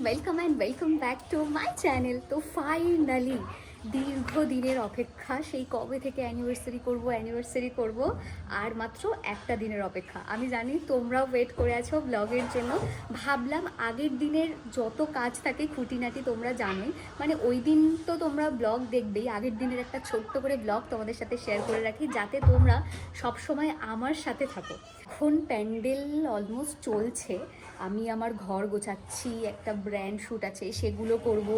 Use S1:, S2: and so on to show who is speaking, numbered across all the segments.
S1: Welcome back to my channel. তো finally দীর্ঘদিনের অপেক্ষা, সেই কবে থেকে অ্যানিভার্সারি করব আর মাত্র একটা দিনের অপেক্ষা। আমি জানি তোমরাও ওয়েট করে আছো ব্লগের জন্য। ভাবলাম আগের দিনের যত কাজ থাকে খুঁটিনাটি তোমরা জানোই, মানে ওই দিন তো তোমরা ব্লগ দেখবেই, আগের দিনের একটা ছোট্ট করে ব্লগ তোমাদের সাথে শেয়ার করে রাখি যাতে তোমরা সবসময় আমার সাথে থাকো। এখন প্যান্ডেল অলমোস্ট চলছে, আমি আমার ঘর গোছাচ্ছি, একটা ব্র্যান্ড শ্যুট আছে সেগুলো করব,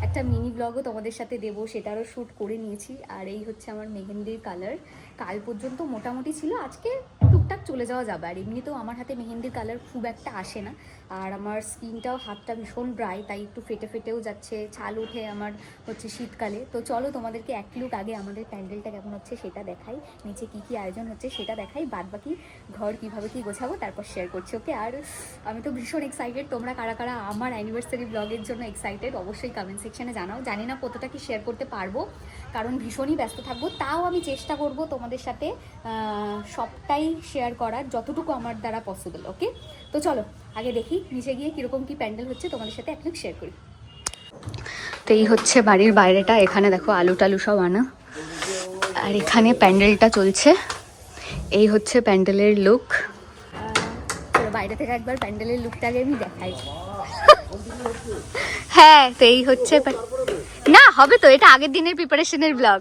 S1: একটা মিনি ব্লগও তোমাদের সাথে দেবো, সেটারও শ্যুট করে নিয়েছি। আর এই হচ্ছে আমার মেহেন্দির কালার, কাল পর্যন্ত মোটামুটি ছিল, আজকে টুকটাক চলে যাওয়া যাবে। আর এমনিতেও আমার হাতে মেহেন্দির কালার খুব একটা আসে না, আর আমার স্কিনটাও হাতটা ভীষণ ড্রাই, তাই একটু ফেটেও যাচ্ছে, ছাল উঠে আমার হচ্ছে শীতকালে। তো চলো তোমাদেরকে এক লুক আগে আমাদের প্যান্ডেলটা কেমন হচ্ছে সেটা দেখাই, নিচে কী আয়োজন হচ্ছে সেটা দেখাই, বাদবাকি ঘর কীভাবে কী গোছাবো তারপর শেয়ার করছি, ওকে? আর আমি তো ভীষণ এক্সাইটেড, তোমরা কারা কারা আমার অ্যানিভার্সারি ব্লগের জন্য এক্সাইটেড অবশ্যই কমেন্ট সেকশনে জানাও। জানি না কতটা কি শেয়ার করতে পারবো, কারণ ভীষণই ব্যস্ত থাকবো, তাও আমি চেষ্টা করব তোমাদের সাথে সবটাই শেয়ার করার যতটুকু আমার দ্বারা পসিবল, ওকে? তো চলো আগে দেখি নিচে গিয়ে কীরকম কী প্যান্ডেল হচ্ছে, তোমাদের সাথে একটু শেয়ার করি। তো এই হচ্ছে বাড়ির বাইরেটা, এখানে দেখো আলু টালু সব আনা, আর এখানে প্যান্ডেলটা চলছে। এই হচ্ছে প্যান্ডেলের লুক। বাইরে থেকে একবার প্যান্ডেলের লুকটাকে আমি দেখাই। হ্যাঁ, তো এই হচ্ছে না, হবে তো, এটা আগের দিনের প্রিপারেশনের ব্লগ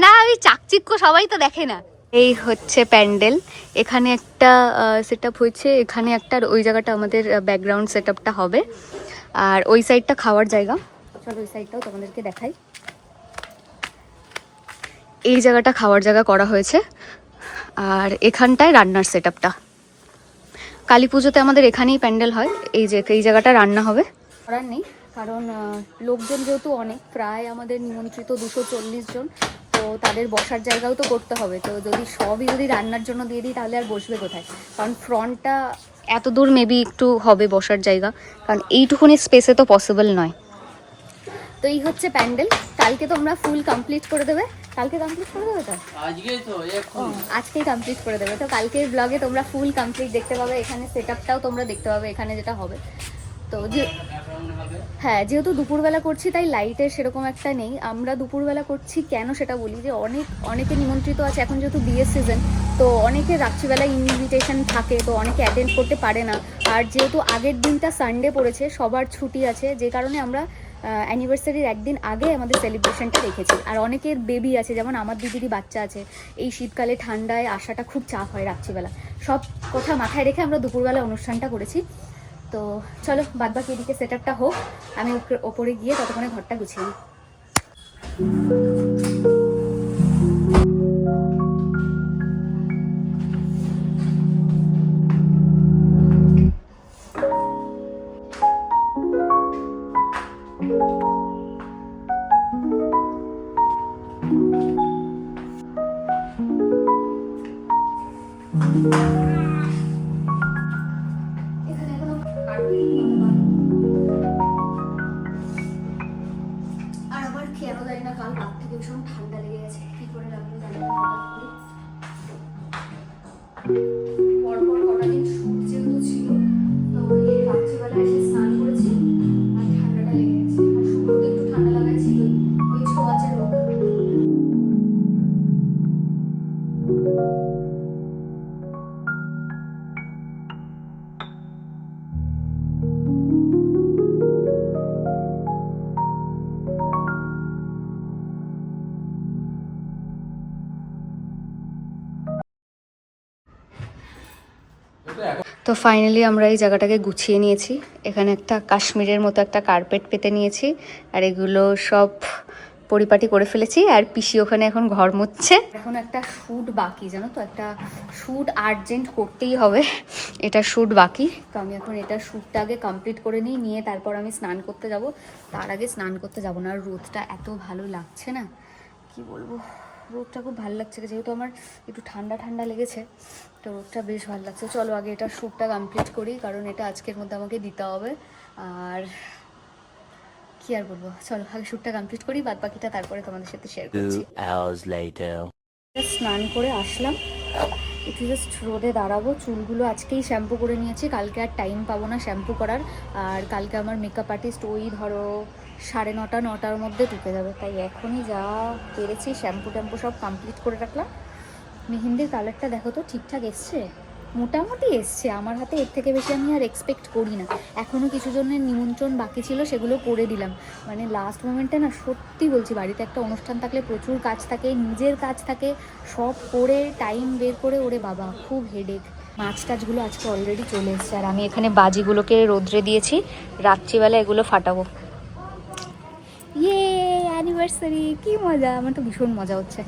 S1: না, ওই চাকচিক্য সবাই তো দেখে না। এই হচ্ছে প্যান্ডেল, এখানে একটা সেট আপ হয়েছে, এখানে একটা, ওই জায়গাটা আমাদের ব্যাকগ্রাউন্ড সেট আপটা হবে, আর ওই সাইডটা খাওয়ার জায়গা। চলো ওই সাইডটাও তোমাদেরকে দেখাই। এই জায়গাটা খাওয়ার জায়গা করা হয়েছে, আর এখানটায় রান্নার সেট আপটা। কালী পুজোতে আমাদের এখানেই প্যান্ডেল হয়, এই জায়গাটা রান্না হবে। করার নেই, কারণ লোকজন যেহেতু অনেক, প্রায় আমাদের নিমন্ত্রিত 240 জন, তো তাদের বসার জায়গাও তো করতে হবে। তো যদি রান্নার জন্য দিয়ে দিই তাহলে আর বসবে কোথায়, কারণ ফ্রন্টটা এত দূর মেবি একটু হবে বসার জায়গা, কারণ এইটুকুনি স্পেসে তো পসিবল নয়। তো এই হচ্ছে প্যান্ডেল, কালকে তোমরা ফুল কমপ্লিট করে দেবে। কালকে কমপ্লিট করে দেবে তো? আজকেই কমপ্লিট করে দেবে। তো কালকের ব্লগে তোমরা ফুল কমপ্লিট দেখতে পাবে, এখানে সেট আপটাও তোমরা দেখতে পাবে এখানে যেটা হবে। তো হ্যাঁ, যেহেতু দুপুরবেলা করছি তাই লাইটের সেরকম একটা নেই। আমরা দুপুরবেলা করছি কেন সেটা বলি, যে অনেকে নিমন্ত্রিত আছে, এখন যেহেতু বিয়ের সিজন, তো অনেকে রাত্রিবেলা ইনভিটেশন থাকে, তো অনেকে অ্যাটেন্ড করতে পারে না। আর যেহেতু আগের দিনটা সানডে পড়েছে, সবার ছুটি আছে, যে কারণে আমরা অ্যানিভার্সারির একদিন আগে আমাদের সেলিব্রেশনটা রেখেছি। আর অনেকের বেবি আছে, যেমন আমার দিদিরই বাচ্চা আছে, এই শীতকালে ঠান্ডায় আসাটা খুব চাপ হয় রাত্রিবেলা, সব কথা মাথায় রেখে আমরা দুপুরবেলা অনুষ্ঠানটা করেছি। তো চলো বাদবাকি এদিকে সেট আপটা হোক, আমি ওপরে গিয়ে ততক্ষণে ঘরটা গুছিয়ে নিই। আর আবার কেন জানি না কাল রাত থেকে ভীষণ ঠান্ডা লেগে গেছে, কি করে লাগলো জানি না। পরপর কটা দিন শুট যেহেতু ছিল, তো ওই রাত্রিবেলা এসে স্নান করেছি আর ঠান্ডাটা লেগে গেছে। আর শুক্রতে একটু ঠান্ডা লাগাই ছিল, ওই ছোঁয়াচের রোগ। তো ফাইনালি আমরা এই জায়গাটাকে গুছিয়ে নিয়েছি, এখানে একটা কাশ্মীরের মতো একটা কার্পেট পেতে নিয়েছি, আর এগুলো সব পরিপাটি করে ফেলেছি, আর পিসি ওখানে এখন ঘর মুছছে। এখন একটা শ্যুট বাকি, জানো তো, একটা শ্যুট আর্জেন্ট করতেই হবে, এটা শ্যুট বাকি। তো আমি এখন এটা শ্যুটটা আগে কমপ্লিট করে নিয়ে তারপর আমি স্নান করতে যাব। তার আগে স্নান করতে যাব না, আর রোদটা এত ভালো লাগছে না, কি বলবো, রোদটা খুব ভালো লাগছে, যেহেতু আমার একটু ঠান্ডা লেগেছে, তো রোদটা বেশ ভালো লাগছে। চলো আগে এটা শ্যুটটা কমপ্লিট করি, কারণ এটা আজকের মধ্যে আমাকে দিতে হবে। আর কি আর বলবো, চলো আগে শ্যুটটা কমপ্লিট করি, বাদ বাকিটা তারপরে তোমাদের সাথে শেয়ার করছি। স্নান করে আসলাম, একটু জাস্ট রোদে দাঁড়াবো। চুলগুলো আজকেই শ্যাম্পু করে নিয়েছি, কালকে আর টাইম পাবো না শ্যাম্পু করার। আর কালকে আমার মেকআপ আর্টিস্ট ওই ধরো 9:30-9টার মধ্যে ঢুকে যাবে, তাই এখনই যা পেরেছি শ্যাম্পু ট্যাম্পু সব কমপ্লিট করে রাখলাম। মেহেন্দির কালারটা দেখো তো ঠিকঠাক এসছে, মোটামুটি এসছে। আমার হাতে এর থেকে বেশি আমি আর এক্সপেক্ট করি না। এখনও কিছু জনের নিমন্ত্রণ বাকি ছিল, সেগুলো করে দিলাম। মানে লাস্ট মোমেন্টে না, সত্যি বলছি, বাড়িতে একটা অনুষ্ঠান থাকলে প্রচুর কাজ থাকে, নিজের কাজ থাকে, সব করে টাইম বের করে, ওরে বাবা খুব হেডেক। মাছ টাছগুলো আজকে অলরেডি চলে এসছে, আর আমি এখানে বাজিগুলোকে রোদ্রে দিয়েছি, রাত্রিবেলা এগুলো ফাটাবো। ইয়ে অ্যানিভার্সারি, কি মজা! আমার তো ভীষণ মজা হচ্ছে।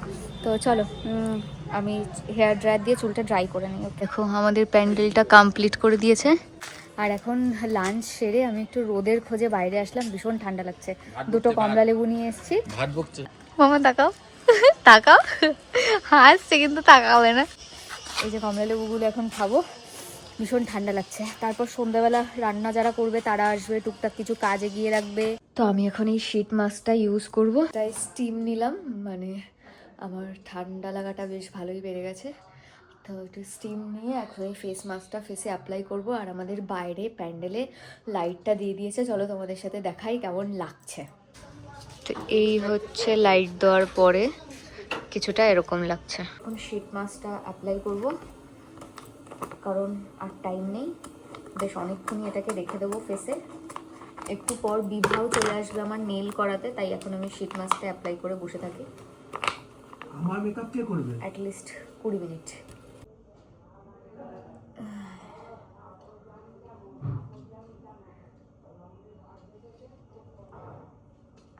S1: তো চলো আমি হেয়ার ড্রায়ার দিয়ে চুলটা ড্রাই করে নিই। দেখো আমাদের প্যান্ডেলটা কমপ্লিট করে দিয়েছে, আর এখন লাঞ্চ সেরে আমি একটু রোদের খোঁজে বাইরে আসলাম। ভীষণ ঠান্ডা লাগছে, দুটো কমলা লেবু নিয়ে এসেছি। মামা তাকাও, তাকাও, হাসছে কিন্তু তাকাবে না। এই যে কমলা লেবুগুলো এখন খাবো, ভীষণ ঠান্ডা লাগছে। তারপর সন্ধ্যাবেলা রান্না যারা করবে তারা আসবে, টুকটাক কিছু কাজ এগিয়ে রাখবে। তো আমি এখন এই শীট মাস্কটা ইউজ করবো, তাই স্টিম নিলাম। মানে আমার ঠান্ডা লাগাটা বেশ ভালোই বেড়ে গেছে, তো একটু স্টিম নিয়ে এখন এই ফেস মাস্কটা ফেসে অ্যাপ্লাই করব। আর আমাদের বাইরে প্যান্ডেলে লাইটটা দিয়ে দিয়েছে, চলো তোমাদের সাথে দেখাই কেমন লাগছে। তো এই হচ্ছে লাইট দেওয়ার পরে কিছুটা এরকম লাগছে। এখন শীট মাস্কটা অ্যাপ্লাই করব, কারণ আর টাইম নেই, বেশ অনেকক্ষণই এটাকে রেখে দেবো ফেসে। একটু পর বিভাও চলে আসবে আমার নেল করাতে, তাই এখন আমি শীট মাস্কটা অ্যাপ্লাই করে বসে থাকি।
S2: আমার মেকআপ কে করবে?
S1: At least 20 minute.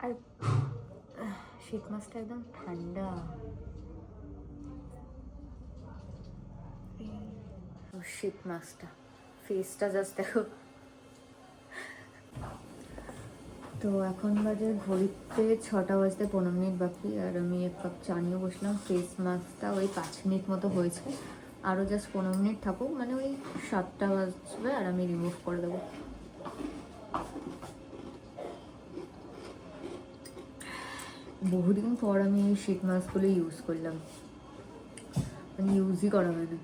S1: আর শীত মাসটা একদম ঠান্ডা। শীত মাসটা ফেসটা জাস্ট দেখো। তো এখন বাজে ঘড়িতে 6টা বাজতে 15 মিনিট বাকি, আর আমি এক কাপ চা নিয়ে বসলাম। ফেস মাস্কটা ওই 5 মিনিট মতো হয়েছে, আরও জাস্ট 15 মিনিট থাকুক, মানে ওই 7টা বাজবে আর আমি রিমুভ করে দেবো। বহুদিন পর আমি এই শীট মাস্কগুলো ইউজ করলাম, মানে ইউজই করা হয় না।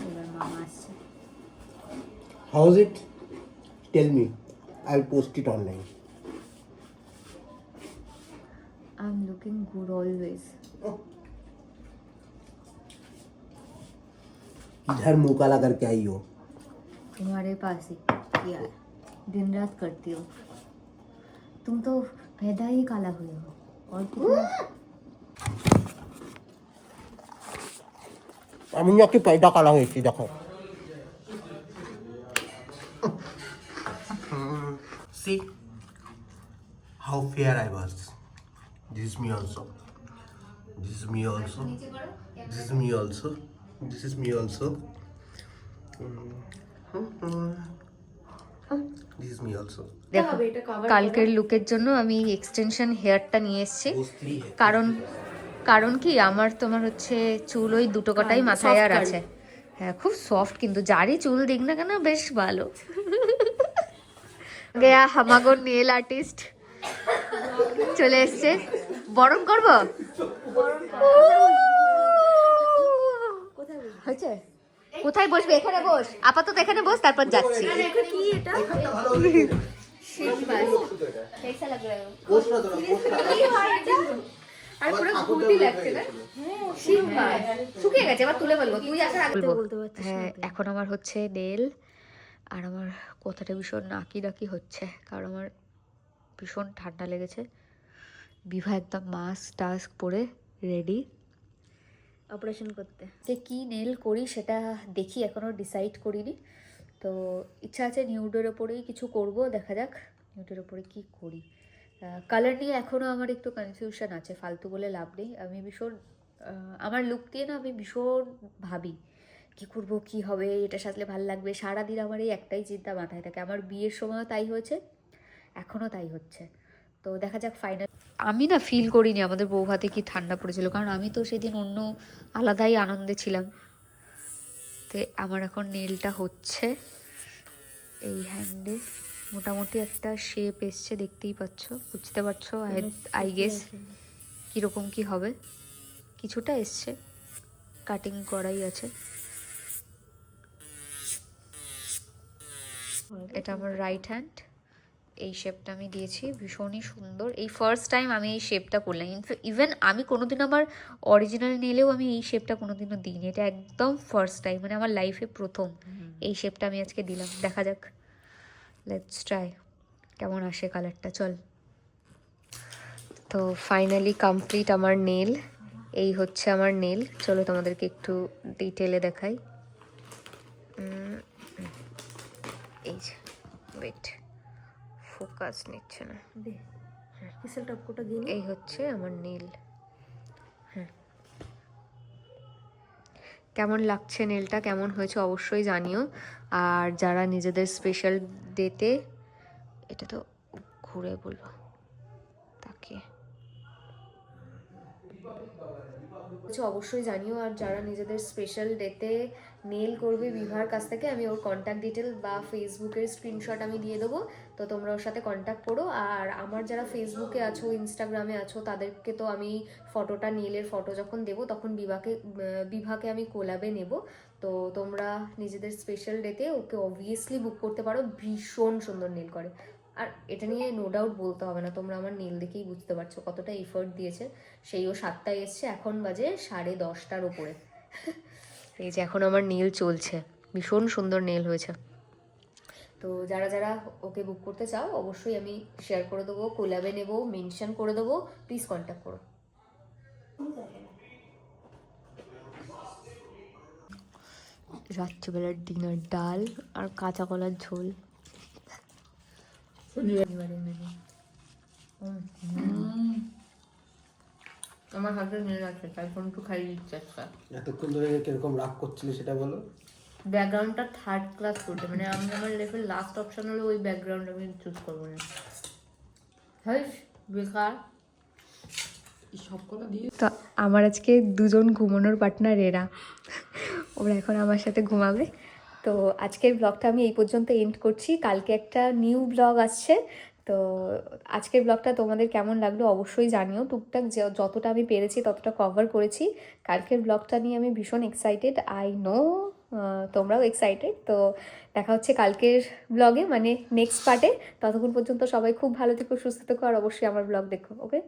S1: এবার মামা আসছে।
S2: How is it? Tell me. I'll post it online.
S1: I'm looking good always.
S2: इधर मुंह काला करके आई हो?
S1: तुम्हारे पास ही यार, दिन रात करती हो तुम, तो पैदा ही काला हुए हो। और कितना
S2: আমি নাকি পেটটা কালা হয়েছি দেখো। See how fair I was. This is me also. This is me also. This is me also. This is me also. This is me also.
S1: দেখো কালকের লুকের জন্য আমি এক্সটেনশন হেয়ারটা নিয়ে এসেছি। কারণ কি আমার তোমার হচ্ছে চুল ওই দুটো কটাই মাথায় আর আছে। হ্যাঁ খুব সফট, কিন্তু যারই চুল দিক না কেন বেশ ভালো। গেয়া হামাগো নেল আর্টিস্ট চলে এসছে। বরণ করবো হয়েছে? কোথায় বসবে? এখানে বস, আপাতত এখানে বস, তারপর যাচ্ছি। কি এটা? আর পুরো কুর্তি লাগছে না? শুকিয়ে গেছে, এবার তুলে বলবো। তুই আসার আগে বলতে পারছিস। হ্যাঁ এখন আমার হচ্ছে নেল, আর আমার কথাটা ভীষণ নাকি ডাকি হচ্ছে, কারণ আমার ভীষণ ঠান্ডা লেগেছে। বিভা একদম মাস্ক টাস্ক পরে রেডি অপারেশন করতে। কি নেল করি সেটা দেখি, এখনও ডিসাইড করিনি। তো ইচ্ছা আছে নিউডের ওপরেই কিছু করব, দেখা যাক নিউডের ওপরে কি করি। কালার নিয়ে এখনও আমার একটু কনফিউশন আছে, ফালতু বলে লাভ নেই। আমি ভীষণ আমার লুক দিয়ে না আমি ভীষণ ভাবি কি করব, কি হবে, এটা সাজলে ভালো লাগবে। সারাদিন আমার এই একটাই চিন্তা মাথায় থাকে। আমার বিয়ের সময়ও তাই হয়েছে, এখনও তাই হচ্ছে। তো দেখা যাক ফাইনাল। আমি না ফিল করিনি আমাদের বৌভাতে কি ঠান্ডা পড়েছিল, কারণ আমি তো সেদিন অন্য আলাদাই আনন্দে ছিলাম। তো আমার এখন নেলটা হচ্ছে এই হ্যান্ডে। মোটামুটি একটা শেপ এসছে, দেখতেই পাচ্ছ, বুঝতে পারছো আই গেস কীরকম কি হবে। কিছুটা এসছে, কাটিং করাই আছে। এটা আমার রাইট হ্যান্ড, এই শেপটা আমি দিয়েছি, ভীষণই সুন্দর। এই ফার্স্ট টাইম আমি এই শেপটা করলাম। ইভেন আমি কোনোদিন আমার অরিজিনাল নেলেও আমি এই শেপটা কোনোদিনও দিইনি, এটা একদম ফার্স্ট টাইম, মানে আমার লাইফে প্রথম এই শেপটা আমি আজকে দিলাম। দেখা যাক, লেটস ট্রাই কেমন আসে কালারটা। চল, তো ফাইনালি কমপ্লিট আমার নেল। এই হচ্ছে আমার নেল। চলো তোমাদেরকে একটু ডিটেলে দেখাই। এই যে, ওয়েট, ফোকাস নিচ্ছে না। এই হচ্ছে আমার নীল। হ্যাঁ, কেমন লাগছে নেলটা, কেমন হয়েছে অবশ্যই জানিও। আর যারা নিজেদের স্পেশাল ডেতে, এটা তো ঘুরে বলবো তাকে, অবশ্যই জানিও। আর যারা নিজেদের স্পেশাল ডেতে নেল করবে বিভার কাছ থেকে, আমি ওর কন্ট্যাক্ট ডিটেল বা ফেসবুকের স্ক্রিনশট আমি দিয়ে দেবো, তো তোমরা ওর সাথে কন্ট্যাক্ট করো। আর আমার যারা ফেসবুকে আছো, ইনস্টাগ্রামে আছো, তাদেরকে তো আমি ফটোটা, নেলের ফটো যখন দেবো তখন বিভাকে আমি কোলাবে নেব। তো তোমরা নিজেদের স্পেশাল ডেতে ওকে অবভিয়াসলি বুক করতে পারো, ভীষণ সুন্দর নেল করে। আর এটা নিয়ে নো ডাউট বলতে হবে না, তোমরা আমার নেল দেখেই বুঝতে পারছো কতটা এফোর্ট দিয়েছে। সেই ও 7টায় এসছে, এখন বাজে 10:30টার উপরে। এই যে এখন আমার নেল চলছে, ভীষণ সুন্দর নেল হয়েছে। তো যারা যারা ওকে বুক করতে চাও অবশ্যই আমি শেয়ার করে দেবো, কোলাবে নেবো, মেনশন করে দেবো, প্লিজ কন্ট্যাক্ট করো। রাত্রিবেলার ডিনার ডাল আর কাঁচা কলার ঝোল। আমার হাতে নীল আছে, তাই ফোন একটু খাইয়ে দিচ্ছে। আচ্ছা,
S2: এতক্ষণ ধরে কিরকম রাগ করছিলে সেটা বলো।
S1: ব্যাকগ্রাউন্ডটা থার্ড ক্লাস করতে, মানে আমি আমার লেভেল লাস্ট অপশন হলো ওই ব্যাকগ্রাউন্ড আমি চুজ করবো না। হ্যাঁ, বেকার সব কথা দিয়ে। তো আমার আজকে দুজন ঘুমানোর পার্টনার এরা, ওরা এখন আমার সাথে ঘুমাবে। তো আজকের ব্লগটা আমি এই পর্যন্ত এন্ড করছি। কালকে একটা নিউ ব্লগ আসছে। তো আজকের ব্লগটা তোমাদের কেমন লাগলো অবশ্যই জানিও। টুকটাক যতটা আমি পেরেছি ততটা কভার করেছি। কালকের ব্লগটা নিয়ে আমি ভীষণ এক্সাইটেড, আই নো তোমরাও এক্সাইটেড। তো দেখা হচ্ছে কালকের ব্লগে, মানে নেক্সট পার্টে। ততক্ষণ পর্যন্ত সবাই খুব ভালো থেকো, সুস্থ থেকো, আর অবশ্যই আমার ব্লগ দেখো। ওকে,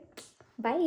S1: বাই।